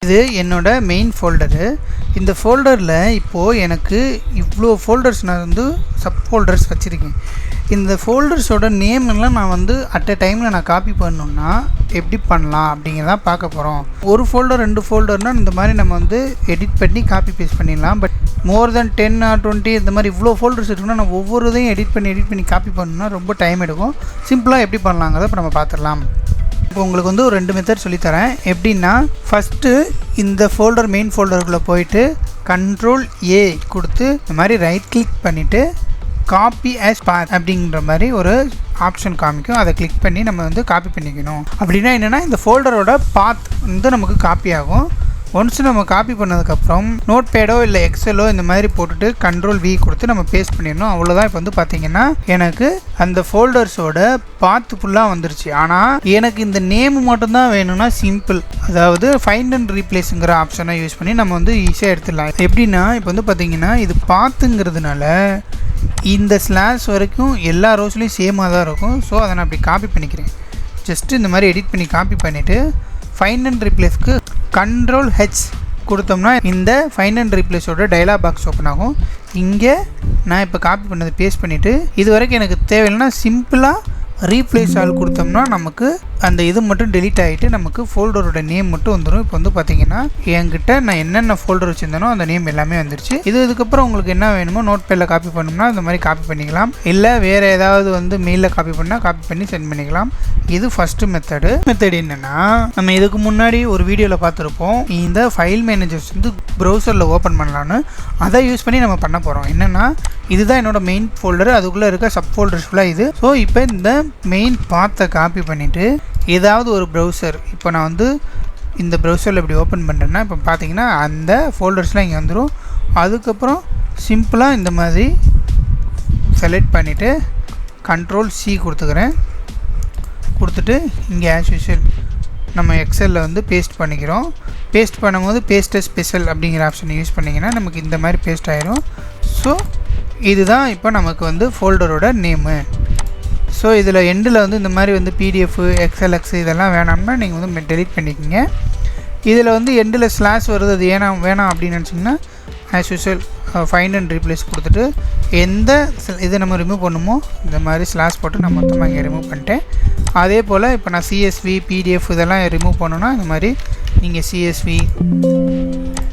இது என்னோட main folder. இந்த ஃபோல்டரில் இப்போது எனக்கு இவ்வளோ ஃபோல்டர்ஸ் நான் வந்து சப் ஃபோல்டர்ஸ் வச்சுருக்கேன். இந்த ஃபோல்டர்ஸோட நேம் எல்லாம் நான் வந்து அட் அ டைமில் நான் காப்பி பண்ணணுன்னா எப்படி பண்ணலாம் அப்படிங்கிறதான் பார்க்க போகிறோம். ஒரு ஃபோல்டர் 2 ஃபோல்டர்னால் இந்த மாதிரி நம்ம வந்து எடிட் பண்ணி காப்பி பேஸ்ட் பண்ணிடலாம். பட் மோர் தென் 10 or 20 இந்த மாதிரி இவ்வளோ ஃபோல்டர்ஸ் இருக்குன்னா நம்ம ஒவ்வொரு இதையும் எடிட் பண்ணி காப்பி பண்ணணுன்னா ரொம்ப டைம் எடுக்கும். சிம்பிளாக எப்படி பண்ணலாங்கிறத இப்போ நம்ம பார்த்துடலாம். இப்போ உங்களுக்கு வந்து ஒரு 2 மெத்தட் சொல்லித்தரேன். எப்படின்னா ஃபஸ்ட்டு இந்த ஃபோல்டர் மெயின் ஃபோல்டருக்குள்ளே போயிட்டு Ctrl+A கொடுத்து இந்த மாதிரி ரைட் கிளிக் பண்ணிவிட்டு காப்பி ஆஸ் பாத் அப்படிங்கிற மாதிரி ஒரு ஆப்ஷன் காமிக்கும். அதை கிளிக் பண்ணி நம்ம வந்து காப்பி பண்ணிக்கணும். அப்படின்னா என்னென்னா இந்த ஃபோல்டரோட பாத் வந்து நமக்கு காப்பி ஆகும். ஒன்ஸ் நம்ம காப்பி பண்ணதுக்கப்புறம் நோட் பேடோ இல்லை எக்ஸலோ இந்த மாதிரி போட்டுட்டு Ctrl+V கொடுத்து நம்ம பேஸ்ட் பண்ணிடணும். அவ்வளோதான். இப்போ வந்து பார்த்திங்கன்னா எனக்கு அந்த ஃபோல்டர்ஸோட பாத்து ஃபுல்லாக வந்துருச்சு. ஆனால் எனக்கு இந்த நேம் மட்டும்தான் வேணும்னா சிம்பிள், அதாவது ஃபைண்ட் அண்ட் ரீப்ளேஸுங்கிற ஆப்ஷனை யூஸ் பண்ணி நம்ம வந்து ஈஸியாக எடுத்துடலாம். எப்படின்னா இப்போ வந்து பார்த்திங்கன்னா இது பாத்துங்கிறதுனால இந்த ஸ்லாஷ் வரைக்கும் எல்லா ரோஸ்லேயும் சேமாக தான் இருக்கும். ஸோ அதை நான் அப்படி காப்பி பண்ணிக்கிறேன். ஜஸ்ட்டு இந்த மாதிரி எடிட் பண்ணி காப்பி பண்ணிவிட்டு ஃபைண்ட் அண்ட் ரீப்ளேஸ்க்கு Ctrl+H கொடுத்தோம்னா இந்த ஃபைண்ட் அண்ட் ரீப்ளேஸோட டயலாக் பாக்ஸ் ஓப்பன் ஆகும். இங்கே நான் இப்போ காப்பி பண்ணதை பேஸ்ட் பண்ணிவிட்டு இது வரைக்கும் எனக்கு தேவையில்லைன்னா சிம்பிளாக ரீப்ளேஸ் ஆல் கொடுத்தோம்னா நமக்கு அந்த இது மட்டும் டெலீட் ஆகிட்டு நமக்கு ஃபோல்டரோட நேம் மட்டும் வந்துடும். இப்போ வந்து பார்த்திங்கன்னா என்கிட்ட நான் என்னென்ன ஃபோல்டர் வச்சுருந்தேனோ அந்த நேம் எல்லாமே வந்துருச்சு. இதுக்கப்புறம் உங்களுக்கு என்ன வேணுமோ நோட் பேடில் காப்பி பண்ணணும்னா இந்த மாதிரி காப்பி பண்ணிக்கலாம். இல்லை வேறு ஏதாவது வந்து மெயிலில் காப்பி பண்ணால் காப்பி பண்ணி சென்ட் பண்ணிக்கலாம். இது ஃபஸ்ட்டு மெத்தடு என்னென்னா நம்ம இதுக்கு முன்னாடி ஒரு வீடியோவில் பார்த்துருப்போம். இந்த ஃபைல் மேனேஜர்ஸ் வந்து ப்ரௌசரில் ஓப்பன் பண்ணலான்னு அதை யூஸ் பண்ணி நம்ம பண்ண போகிறோம். என்னென்னா இதுதான் என்னோடய மெயின் ஃபோல்டர், அதுக்குள்ளே இருக்க சப் ஃபோல்டர்ஸ் ஃபுல்லாக இது. ஸோ இப்போ இந்த மெயின் பாத்தை காப்பி பண்ணிவிட்டு ஏதாவது ஒரு ப்ரௌசர், இப்போ நான் வந்து இந்த ப்ரௌசரில் இப்படி ஓப்பன் பண்ணுறேன்னா இப்போ பார்த்தீங்கன்னா அந்த ஃபோல்டர்ஸ்லாம் இங்கே வந்துடும். அதுக்கப்புறம் சிம்பிளாக இந்த மாதிரி செலக்ட் பண்ணிவிட்டு Ctrl+C கொடுத்துக்கிறேன். கொடுத்துட்டு இங்கே ஆஸ் யூஷுவல் நம்ம எக்ஸலில் வந்து பேஸ்ட் பண்ணிக்கிறோம். பேஸ்ட் பண்ணும்போது பேஸ்ட் ஸ்பெஷல் அப்படிங்கிற ஆப்ஷனை யூஸ் பண்ணிங்கன்னா நமக்கு இந்த மாதிரி பேஸ்ட் ஆகிரும். ஸோ இதுதான் இப்போ நமக்கு வந்து ஃபோல்டரோட நேமு. ஸோ இதில் எண்டில் வந்து இந்த மாதிரி வந்து PDF, XLX இதெல்லாம் வேணாம்னா நீங்கள் வந்து டெலீட் பண்ணிக்கோங்க. இதில் வந்து எண்டில் ஸ்லாஷ் வருது, அது வேணாம் அப்படின்னு நினச்சிங்கன்னா as usual find and replace கொடுத்துட்டு எந்த இதை நம்ம ரிமூவ் பண்ணுமோ இந்த மாதிரி ஸ்லாஷ் போட்டு நான் மொத்தமாக இங்கே ரிமூவ் பண்ணிட்டேன். அதே போல் இப்போ நான் CSV, PDF இதெல்லாம் ரிமூவ் பண்ணணுன்னா இந்த மாதிரி நீங்கள் CSV,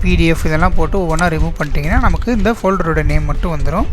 PDF இதெல்லாம் போட்டு ஒவ்வொன்றா ரிமூவ் பண்ணிட்டீங்கன்னா நமக்கு இந்த ஃபோல்டரோட நேம் மட்டும் வந்துடும்.